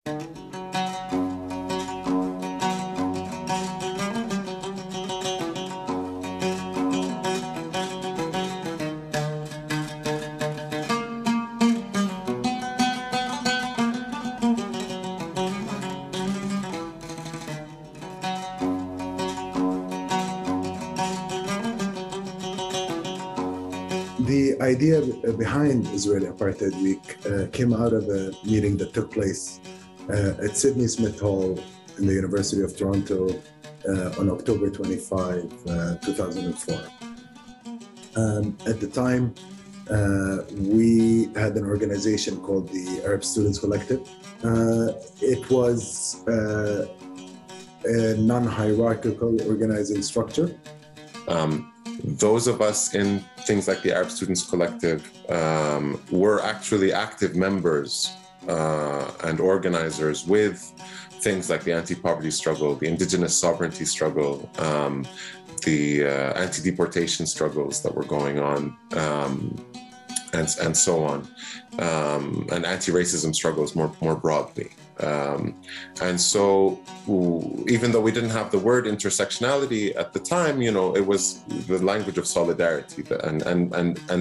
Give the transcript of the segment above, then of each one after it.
The idea behind Israeli Apartheid Week came out of a meeting that took place at Sydney Smith Hall in the University of Toronto on October 25, 2004. At the time, we had an organization called the Arab Students Collective. It was a non-hierarchical organizing structure. Those of us in things like the Arab Students Collective were actually active members and organizers with things like the anti-poverty struggle, the indigenous sovereignty struggle, the anti-deportation struggles that were going on, and so on, and anti-racism struggles more broadly. And so even though we didn't have the word intersectionality at the time, you know, it was the language of solidarity, and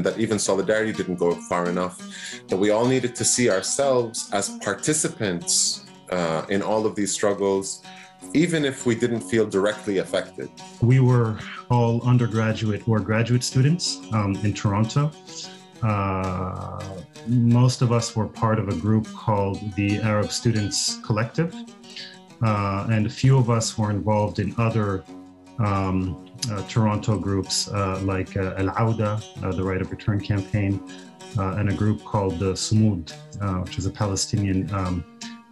that even solidarity didn't go far enough, that we all needed to see ourselves as participants in all of these struggles, even if we didn't feel directly affected. We were all undergraduate or graduate students in Toronto. Most of us were part of a group called the Arab Students Collective, and a few of us were involved in other Toronto groups like Al-Awda, the Right of Return campaign, and a group called the Sumud, which is a Palestinian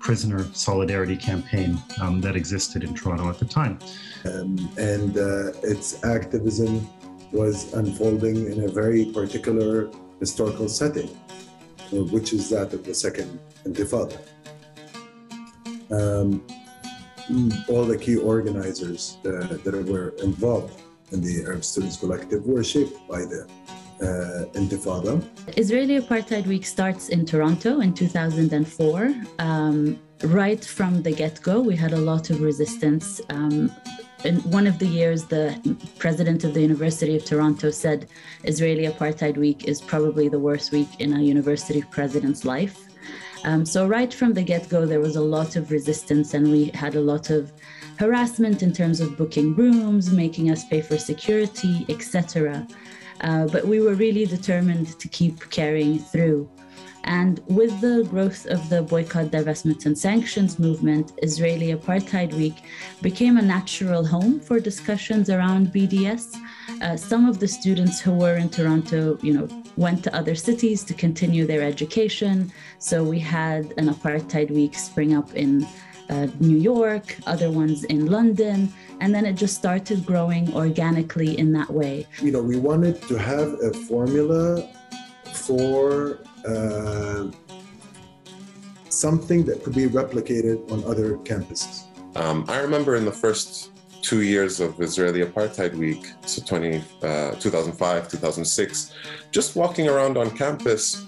prisoner solidarity campaign that existed in Toronto at the time. And its activism was unfolding in a very particular historical setting, which is that of the Second Intifada. All the key organizers that were involved in the Arab Students Collective were shaped by the Intifada. Israeli Apartheid Week starts in Toronto in 2004. Right from the get-go, we had a lot of resistance. In one of the years, the president of the University of Toronto said Israeli Apartheid Week is probably the worst week in a university president's life. So right from the get-go, there was a lot of resistance, and we had a lot of harassment in terms of booking rooms, making us pay for security, etc. But we were really determined to keep carrying through. And with the growth of the boycott, divestment, and sanctions movement, Israeli Apartheid Week became a natural home for discussions around BDS. Some of the students who were in Toronto, went to other cities to continue their education. So we had an Apartheid Week spring up in New York, other ones in London, and then it just started growing organically in that way. We wanted to have a formula for something that could be replicated on other campuses. I remember in the first 2 years of Israeli Apartheid Week, so 2005, 2006, just walking around on campus,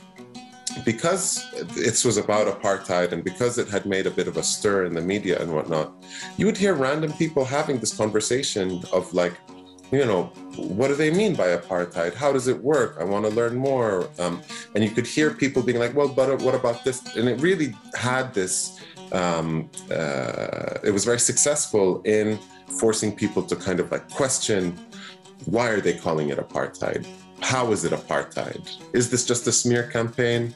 because it was about apartheid and because it had made a bit of a stir in the media and whatnot, you would hear random people having this conversation of like, what do they mean by apartheid? How does it work? I want to learn more. And you could hear people being like, well, but what about this? And it really had this, it was very successful in forcing people to kind of like question, why are they calling it apartheid? How is it apartheid? Is this just a smear campaign?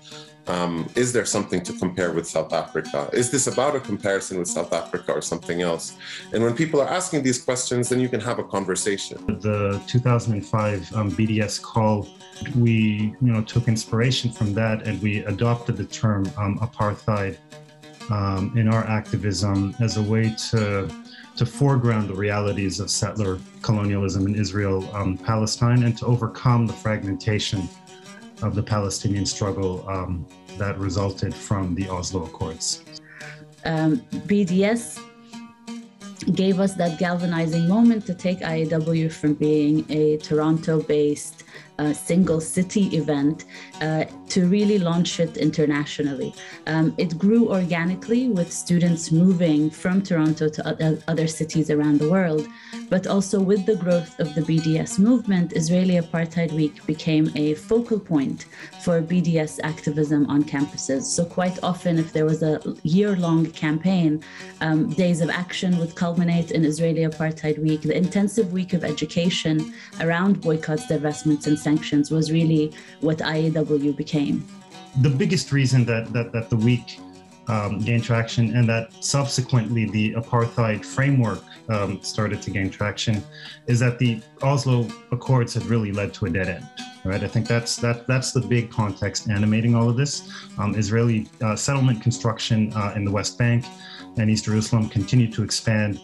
Is there something to compare with South Africa? Is this about a comparison with South Africa or something else? And when people are asking these questions, then you can have a conversation. The 2005 BDS call, we took inspiration from that, and we adopted the term apartheid in our activism as a way to foreground the realities of settler colonialism in Israel, Palestine, and to overcome the fragmentation of the Palestinian struggle that resulted from the Oslo Accords. BDS gave us that galvanizing moment to take IAW from being a Toronto-based single city event to really launch it internationally. It grew organically with students moving from Toronto to other cities around the world, but also with the growth of the BDS movement, Israeli Apartheid Week became a focal point for BDS activism on campuses. So quite often, if there was a year-long campaign, Days of Action would culminate in Israeli Apartheid Week. The intensive week of education around boycotts, divestments, and sanctions was really what IAW became. The biggest reason that the week gained traction and that subsequently the apartheid framework started to gain traction is that the Oslo Accords had really led to a dead end. Right, I think that's the big context animating all of this. Israeli settlement construction in the West Bank and East Jerusalem continued to expand.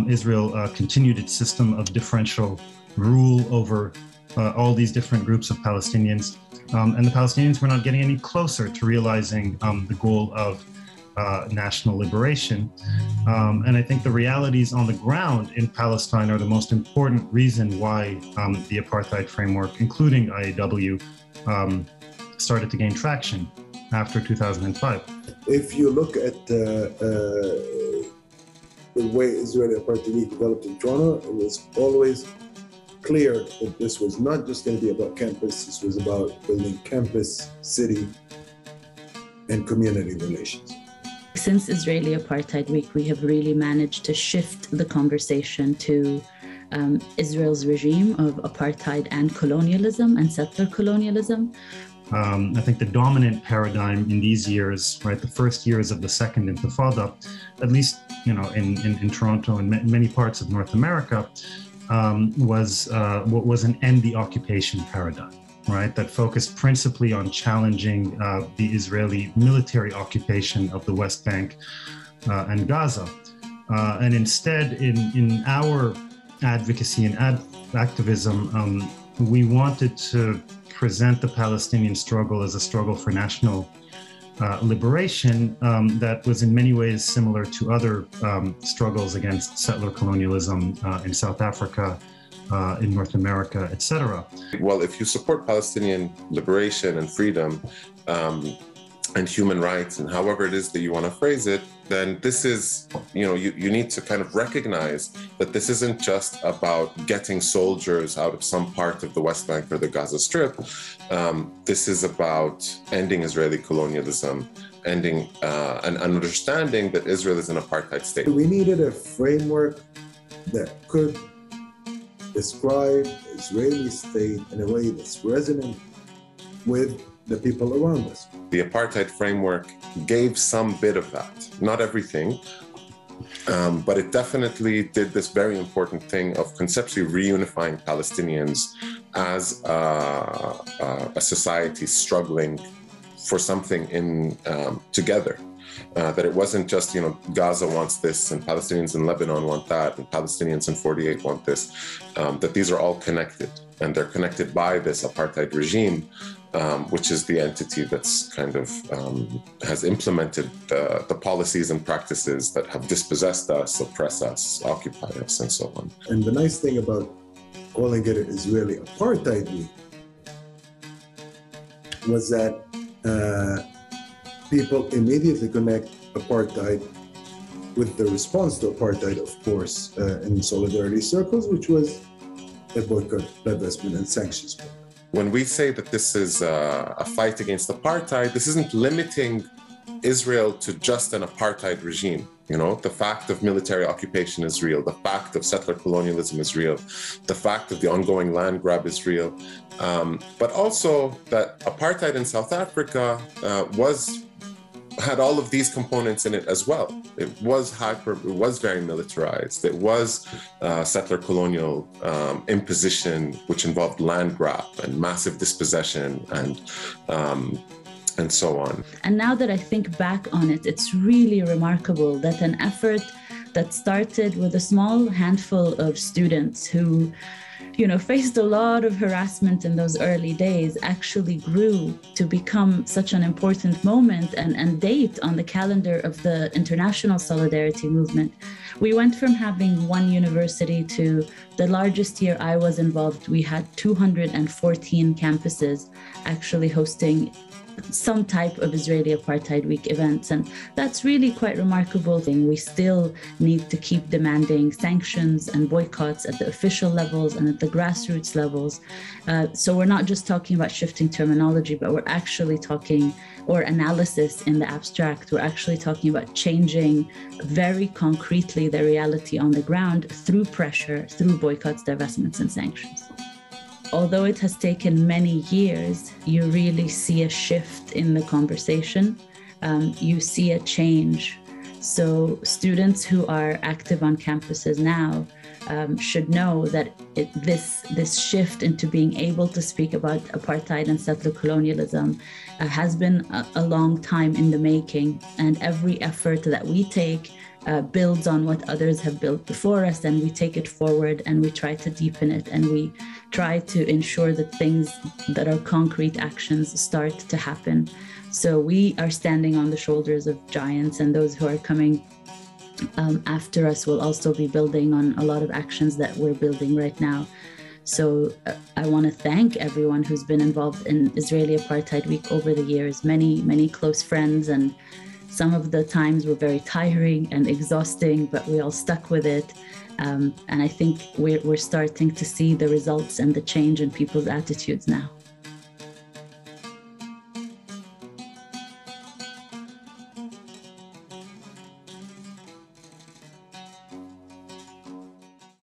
Israel continued its system of differential rule over all these different groups of Palestinians. And the Palestinians were not getting any closer to realizing the goal of national liberation. And I think the realities on the ground in Palestine are the most important reason why the apartheid framework, including IAW, started to gain traction after 2005. If you look at the way Israeli Apartheid Week developed in Toronto, it was always clear that this was not just going to be about campus, this was about building campus, city, and community relations. Since Israeli Apartheid Week, we have really managed to shift the conversation to Israel's regime of apartheid and colonialism and settler colonialism. I think the dominant paradigm in these years, right, the first years of the Second Intifada, at least in Toronto and many parts of North America, was an end the occupation paradigm, right, that focused principally on challenging the Israeli military occupation of the West Bank and Gaza. And instead, in our advocacy and activism, we wanted to present the Palestinian struggle as a struggle for national liberation that was in many ways similar to other struggles against settler colonialism in South Africa, in North America, etc. Well, if you support Palestinian liberation and freedom and human rights, and however it is that you want to phrase it, then this is, you need to kind of recognize that this isn't just about getting soldiers out of some part of the West Bank or the Gaza Strip. This is about ending Israeli colonialism, ending and understanding that Israel is an apartheid state. We needed a framework that could describe the Israeli state in a way that's resonant with the people around us. The apartheid framework gave some bit of that, not everything, but it definitely did this very important thing of conceptually reunifying Palestinians as a society struggling for something together. That it wasn't just, Gaza wants this and Palestinians in Lebanon want that and Palestinians in 48 want this, that these are all connected, and they're connected by this apartheid regime, which is the entity that's kind of has implemented the policies and practices that have dispossessed us, oppressed us, occupied us, and so on. And the nice thing about calling it an Israeli Apartheid Week was that people immediately connect apartheid with the response to apartheid, of course, in solidarity circles, which was a boycott, divestment, and sanctions program. When we say that this is a fight against apartheid, this isn't limiting Israel to just an apartheid regime. The fact of military occupation is real. The fact of settler colonialism is real. The fact of the ongoing land grab is real. But also that apartheid in South Africa had all of these components in it as well. It was very militarized. It was settler colonial imposition, which involved land grab and massive dispossession and so on. And now that I think back on it, it's really remarkable that an effort that started with a small handful of students who faced a lot of harassment in those early days, actually grew to become such an important moment and date on the calendar of the international solidarity movement. We went from having one university to the largest year I was involved, we had 214 campuses actually hosting some type of Israeli Apartheid Week events. And that's really quite remarkable thing. We still need to keep demanding sanctions and boycotts at the official levels and at the grassroots levels. So we're not just talking about shifting terminology, but we're actually talking, or analysis in the abstract, we're actually talking about changing very concretely the reality on the ground through pressure, through boycotts, divestments, and sanctions. Although it has taken many years, you really see a shift in the conversation. You see a change. So students who are active on campuses now should know that this shift into being able to speak about apartheid and settler colonialism has been a long time in the making. And every effort that we take builds on what others have built before us, and we take it forward and we try to deepen it, and we try to ensure that things that are concrete actions start to happen. So we are standing on the shoulders of giants, and those who are coming after us will also be building on a lot of actions that we're building right now. So I want to thank everyone who's been involved in Israeli Apartheid Week over the years, many close friends, and some of the times were very tiring and exhausting, but we all stuck with it. And I think we're starting to see the results and the change in people's attitudes now.